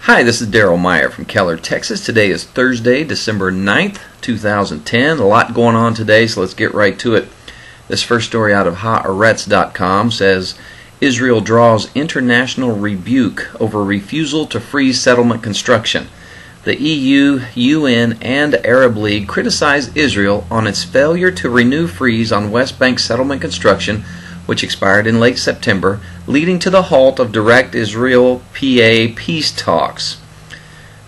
Hi, this is Daryl Meyer from Keller, Texas. Today is Thursday, December 9th, 2010. A lot going on today, so let's get right to it. This first story out of haaretz.com says, Israel draws international rebuke over refusal to freeze settlement construction. The EU, UN, and Arab League criticize Israel on its failure to renew freeze on West Bank settlement construction, which expired in late September, leading to the halt of direct Israel-PA peace talks.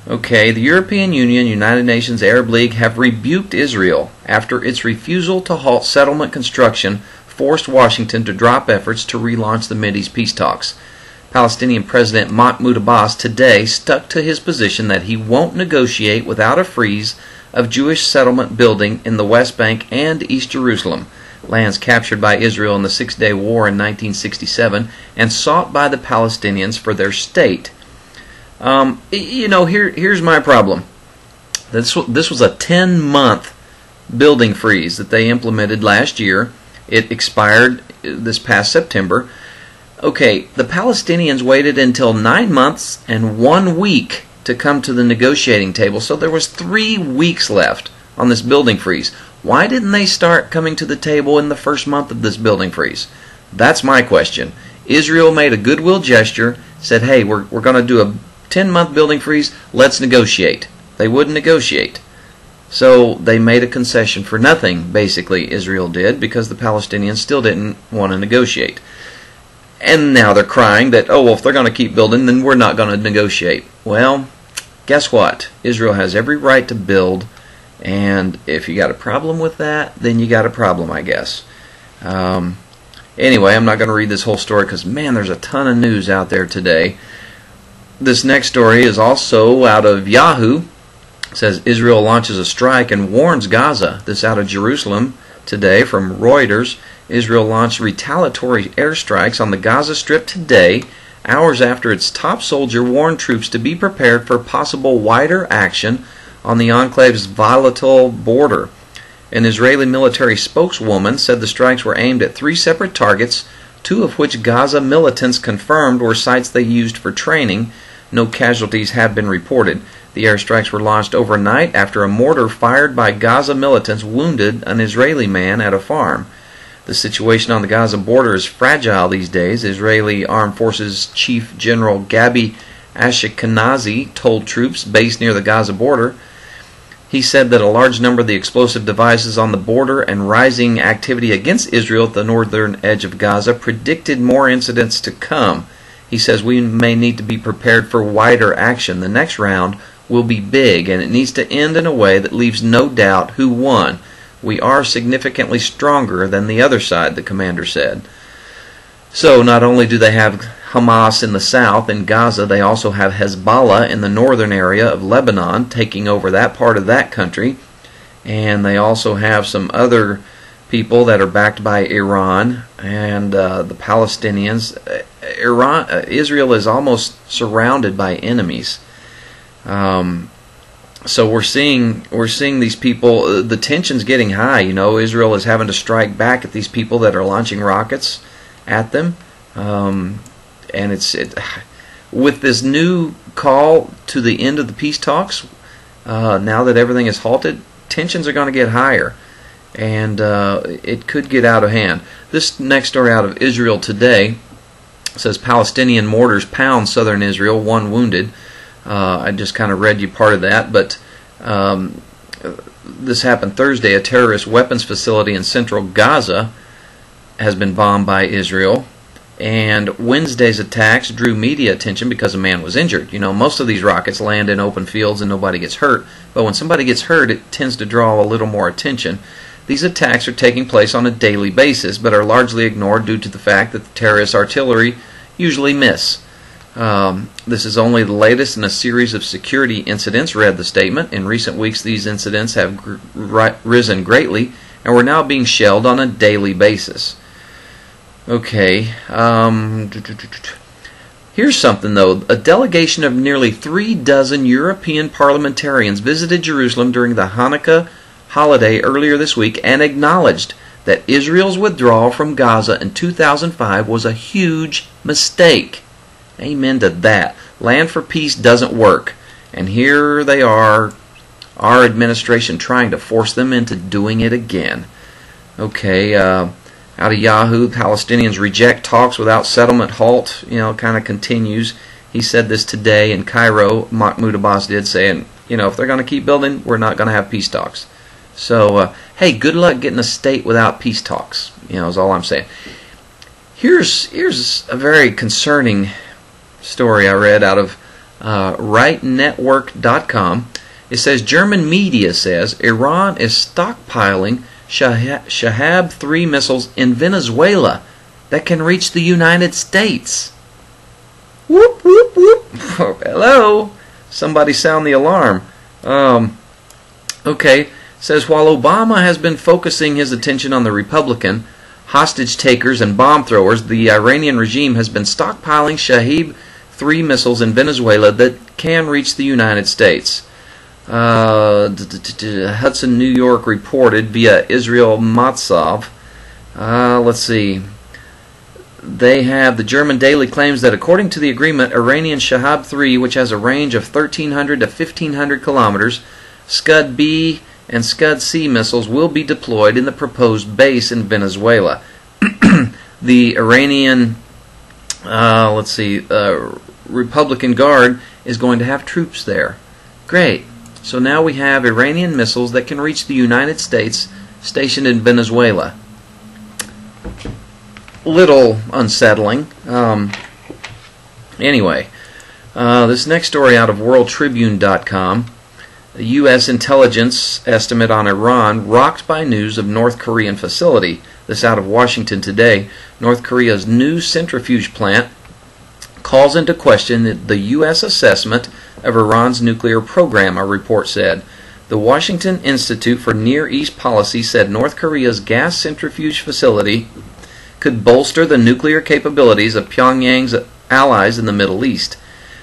Okay, the European Union, United Nations, Arab League have rebuked Israel after its refusal to halt settlement construction forced Washington to drop efforts to relaunch the Mideast peace talks. Palestinian President Mahmoud Abbas today stuck to his position that he won't negotiate without a freeze of Jewish settlement building in the West Bank and East Jerusalem, lands captured by Israel in the Six-Day War in 1967 and sought by the Palestinians for their state. Here's my problem. This was a 10-month building freeze that they implemented last year. It expired this past September. Okay, the Palestinians waited until 9 months and 1 week to come to the negotiating table, so there was 3 weeks left on this building freeze. Why didn't they start coming to the table in the first month of this building freeze? That's my question. Israel made a goodwill gesture, said, hey, we're going to do a 10-month building freeze, let's negotiate. They wouldn't negotiate. So they made a concession for nothing, basically, Israel did, because the Palestinians still didn't want to negotiate. And now they're crying that, oh, well, if they're going to keep building, then we're not going to negotiate. Well, guess what? Israel has every right to build, and if you got a problem with that, then you got a problem, I guess. Anyway, I'm not going to read this whole story because, man, there's a ton of news out there today. This next story is also out of Yahoo. It says Israel launches a strike and warns Gaza. This out of Jerusalem today from Reuters. Israel launched retaliatory airstrikes on the Gaza Strip today, hours after its top soldier warned troops to be prepared for possible wider action on the enclave's volatile border. An Israeli military spokeswoman said the strikes were aimed at 3 separate targets, 2 of which Gaza militants confirmed were sites they used for training. No casualties have been reported. The airstrikes were launched overnight after a mortar fired by Gaza militants wounded an Israeli man at a farm. The situation on the Gaza border is fragile these days. Israeli Armed Forces Chief General Gabi Ashkenazi told troops based near the Gaza border. He said that a large number of the explosive devices on the border and rising activity against Israel at the northern edge of Gaza predicted more incidents to come. He says we may need to be prepared for wider action. The next round will be big, and it needs to end in a way that leaves no doubt who won. We are significantly stronger than the other side, the commander said. So not only do they have Hamas in the south in Gaza, they also have Hezbollah in the northern area of Lebanon taking over that part of that country. And they also have some other people that are backed by Iran and the Palestinians. Israel is almost surrounded by enemies. So we're seeing these people, the tension's getting high. Israel is having to strike back at these people that are launching rockets at them. And with this new call to the end of the peace talks, now that everything is halted, tensions are going to get higher. And it could get out of hand. This next story out of Israel Today says Palestinian mortars pound southern Israel, 1 wounded. I just kind of read you part of that, but this happened Thursday. A terrorist weapons facility in central Gaza has been bombed by Israel, and Wednesday's attacks drew media attention because a man was injured. Most of these rockets land in open fields and nobody gets hurt, but when somebody gets hurt, it tends to draw a little more attention. These attacks are taking place on a daily basis, but are largely ignored due to the fact that the terrorist artillery usually miss. This is only the latest in a series of security incidents, read the statement. In recent weeks, these incidents have risen greatly, and we're now being shelled on a daily basis. Okay, here's something though. A delegation of nearly 36 European parliamentarians visited Jerusalem during the Hanukkah holiday earlier this week and acknowledged that Israel's withdrawal from Gaza in 2005 was a huge mistake. Amen to that. Land for peace doesn't work. And here they are, our administration trying to force them into doing it again. Okay, out of Yahoo, Palestinians reject talks without settlement halt. Kind of continues. He said this today in Cairo. Mahmoud Abbas did, saying, if they're going to keep building, we're not going to have peace talks. So, hey, good luck getting a state without peace talks. Is all I'm saying. Here's a very concerning story I read out of rightnetwork.com. It says German media says Iran is stockpiling Shahab-3 missiles in Venezuela that can reach the United States. Whoop, whoop, whoop. Hello? Somebody sound the alarm. Okay. It says while Obama has been focusing his attention on the Republican hostage takers and bomb throwers, the Iranian regime has been stockpiling Shahab-3 missiles in Venezuela that can reach the United States. Hudson, New York reported via Israel Matzov. Let's see. The German Daily claims that according to the agreement, Iranian Shahab-3, which has a range of 1,300 to 1,500 kilometers, Scud-B and Scud-C missiles will be deployed in the proposed base in Venezuela. The Iranian, Republican Guard is going to have troops there. Great. So now we have Iranian missiles that can reach the United States stationed in Venezuela. Little unsettling. Anyway, this next story out of WorldTribune.com. The U.S. intelligence estimate on Iran rocked by news of North Korean facility. This out of Washington Today. North Korea's new centrifuge plant calls into question the U.S. assessment of Iran's nuclear program, a report said. The Washington Institute for Near East Policy said North Korea's gas centrifuge facility could bolster the nuclear capabilities of Pyongyang's allies in the Middle East.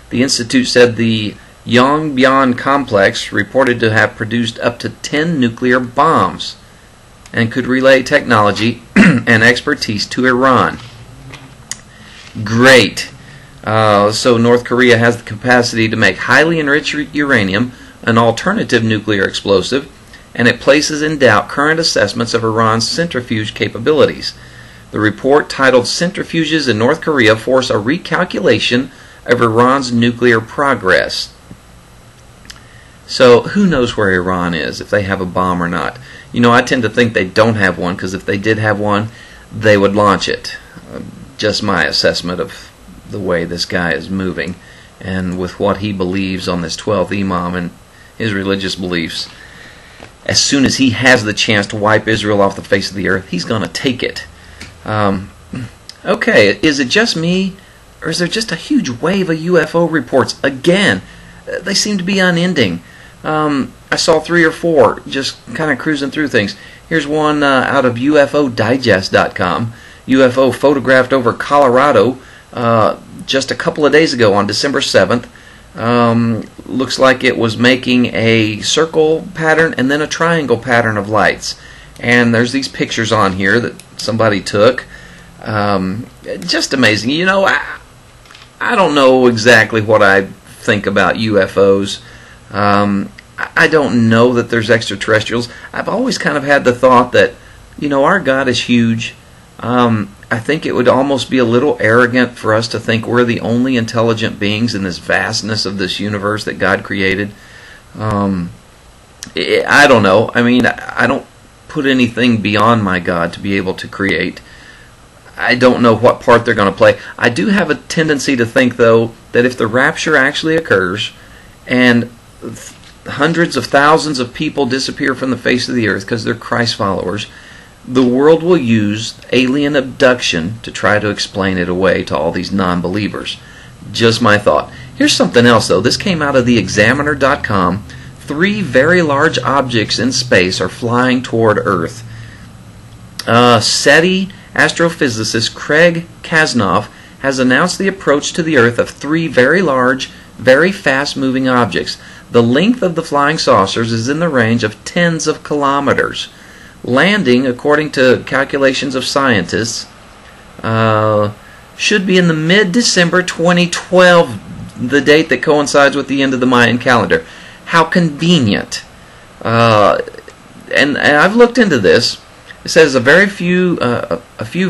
The institute said the Yongbyon complex reported to have produced up to 10 nuclear bombs and could relay technology and expertise to Iran. Great. So North Korea has the capacity to make highly enriched uranium an alternative nuclear explosive, and it places in doubt current assessments of Iran's centrifuge capabilities. The report, titled Centrifuges in North Korea Force a Recalculation of Iran's Nuclear Progress. So who knows where Iran is, if they have a bomb or not. I tend to think they don't have one, because if they did have one, they would launch it. Just my assessment of the way this guy is moving, and with what he believes on this 12th Imam and his religious beliefs. As soon as he has the chance to wipe Israel off the face of the earth, he's going to take it. Okay, is it just me, or is there just a huge wave of UFO reports again? They seem to be unending. I saw 3 or 4 just kind of cruising through things. Here's one out of UFOdigest.com. UFO photographed over Colorado just a couple of days ago on December 7th. Looks like it was making a circle pattern and then a triangle pattern of lights. And there's these pictures on here that somebody took. Just amazing. I don't know exactly what I think about UFOs. I don't know that there's extraterrestrials. I've always kind of had the thought that, our God is huge. I think it would almost be a little arrogant for us to think we're the only intelligent beings in this vastness of this universe that God created. I don't know. I mean, I don't put anything beyond my God to be able to create. I don't know what part they're going to play. I do have a tendency to think, though, that if the rapture actually occurs and hundreds of thousands of people disappear from the face of the earth because they're Christ followers, the world will use alien abduction to try to explain it away to all these non-believers. Just my thought. Here's something else, though. This came out of theexaminer.com. 3 very large objects in space are flying toward Earth. SETI astrophysicist Craig Kasnoff has announced the approach to the Earth of 3 very large, very fast-moving objects. The length of the flying saucers is in the range of tens of kilometers. Landing, according to calculations of scientists, should be in the mid-December 2012 the date that coincides with the end of the Mayan calendar. How convenient. And I've looked into this. It says a few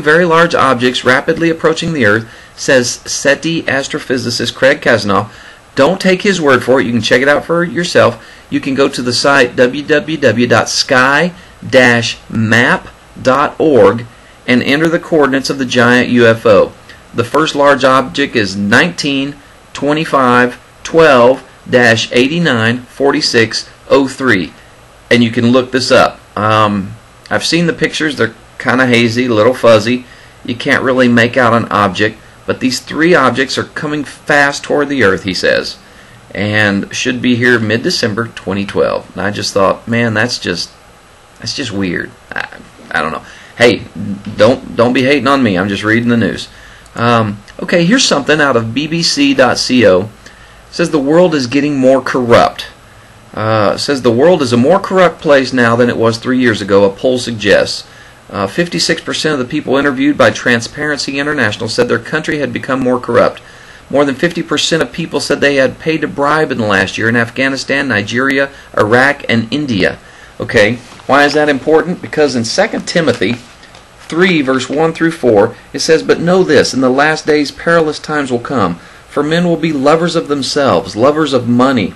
very large objects rapidly approaching the Earth, says SETI astrophysicist Craig Kasanoff. Don't take his word for it. You can check it out for yourself. You can go to the site www.sky-map.org and enter the coordinates of the giant UFO. The first large object is 19-25-12-89-4603. And you can look this up. I've seen the pictures. They're kind of hazy, a little fuzzy. You can't really make out an object. But these three objects are coming fast toward the Earth, he says, and should be here mid-December 2012. And I just thought, man, that's just weird. I don't know. Hey, don't be hating on me. I'm just reading the news. Okay, here's something out of BBC.co. It says the world is getting more corrupt. It says the world is a more corrupt place now than it was 3 years ago, a poll suggests. 56% of the people interviewed by Transparency International said their country had become more corrupt. More than 50% of people said they had paid a bribe in the last year in Afghanistan, Nigeria, Iraq, and India. Okay, why is that important? Because in 2 Timothy 3, verse 1 through 4, it says, "But know this, in the last days perilous times will come, for men will be lovers of themselves, lovers of money,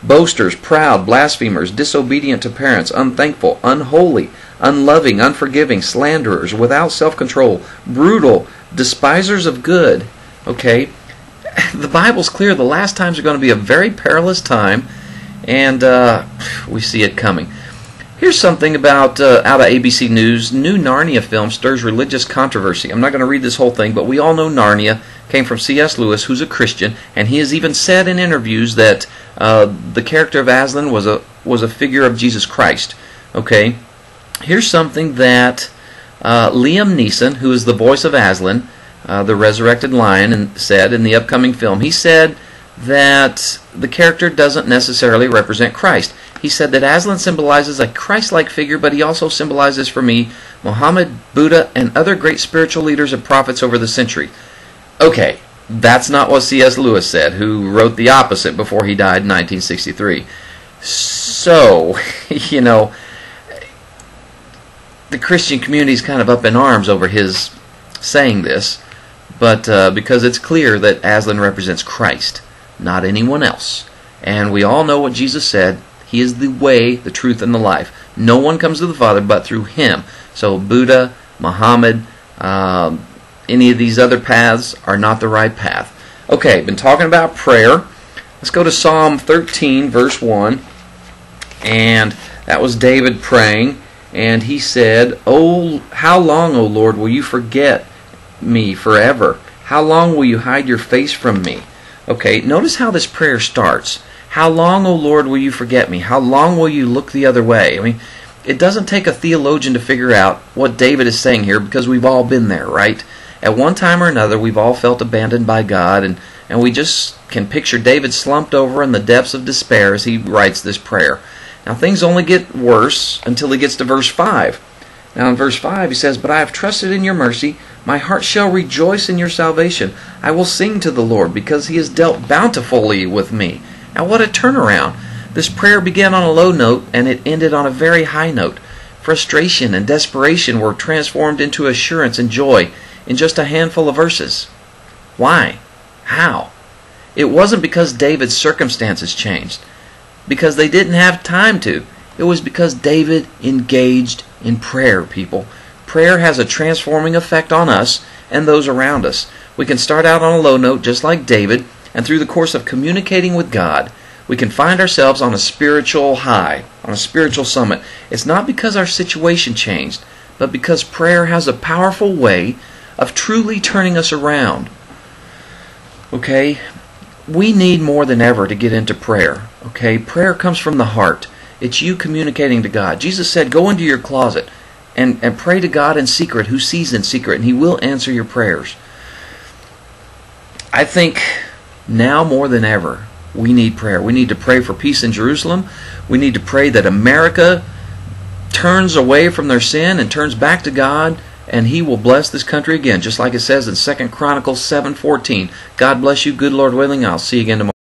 boasters, proud, blasphemers, disobedient to parents, unthankful, unholy, unloving, unforgiving, slanderers, without self-control, brutal, despisers of good." Okay, the Bible's clear. The last times are going to be a very perilous time, and we see it coming. Here's something about out of ABC News. New Narnia film stirs religious controversy. I'm not going to read this whole thing, but we all know Narnia came from C.S. Lewis, who's a Christian, and he has even said in interviews that the character of Aslan was a figure of Jesus Christ. Okay, here's something that Liam Neeson, who is the voice of Aslan, the resurrected lion, said in the upcoming film. He said that the character doesn't necessarily represent Christ. He said that Aslan symbolizes a Christ-like figure, but he also symbolizes for me Muhammad, Buddha, and other great spiritual leaders and prophets over the century. Okay, that's not what C.S. Lewis said, who wrote the opposite before he died in 1963. So, you know, the Christian community is kind of up in arms over his saying this, but because it's clear that Aslan represents Christ, not anyone else. And we all know what Jesus said. He is the way, the truth, and the life. No one comes to the Father but through Him. So Buddha, Muhammad, any of these other paths are not the right path. Okay, been talking about prayer. Let's go to Psalm 13, verse 1. And that was David praying. And he said, "Oh, how long, O Lord, will you forget me forever? How long will you hide your face from me?" Okay, notice how this prayer starts. How long, O Lord, will you forget me? How long will you look the other way? I mean, it doesn't take a theologian to figure out what David is saying here, because we've all been there, right? At one time or another, we've all felt abandoned by God, and we just can picture David slumped over in the depths of despair as he writes this prayer. Now, things only get worse until he gets to verse 5. Now, in verse 5, he says, "But I have trusted in your mercy. My heart shall rejoice in your salvation. I will sing to the Lord, because He has dealt bountifully with me." Now, what a turnaround. This prayer began on a low note, and it ended on a very high note. Frustration and desperation were transformed into assurance and joy in just a handful of verses. Why? How? It wasn't because David's circumstances changed, because they didn't have time to. It was because David engaged in prayer, people. Prayer has a transforming effect on us and those around us. We can start out on a low note just like David, and through the course of communicating with God, we can find ourselves on a spiritual high, on a spiritual summit. It's not because our situation changed, but because prayer has a powerful way of truly turning us around. Okay? We need more than ever to get into prayer. Okay? Prayer comes from the heart. It's you communicating to God. Jesus said, go into your closet and pray to God in secret, who sees in secret, and He will answer your prayers. I think now more than ever, we need prayer. We need to pray for peace in Jerusalem. We need to pray that America turns away from their sin and turns back to God. and He will bless this country again, just like it says in 2 Chronicles 7:14. God bless you. Good Lord willing, I'll see you again tomorrow.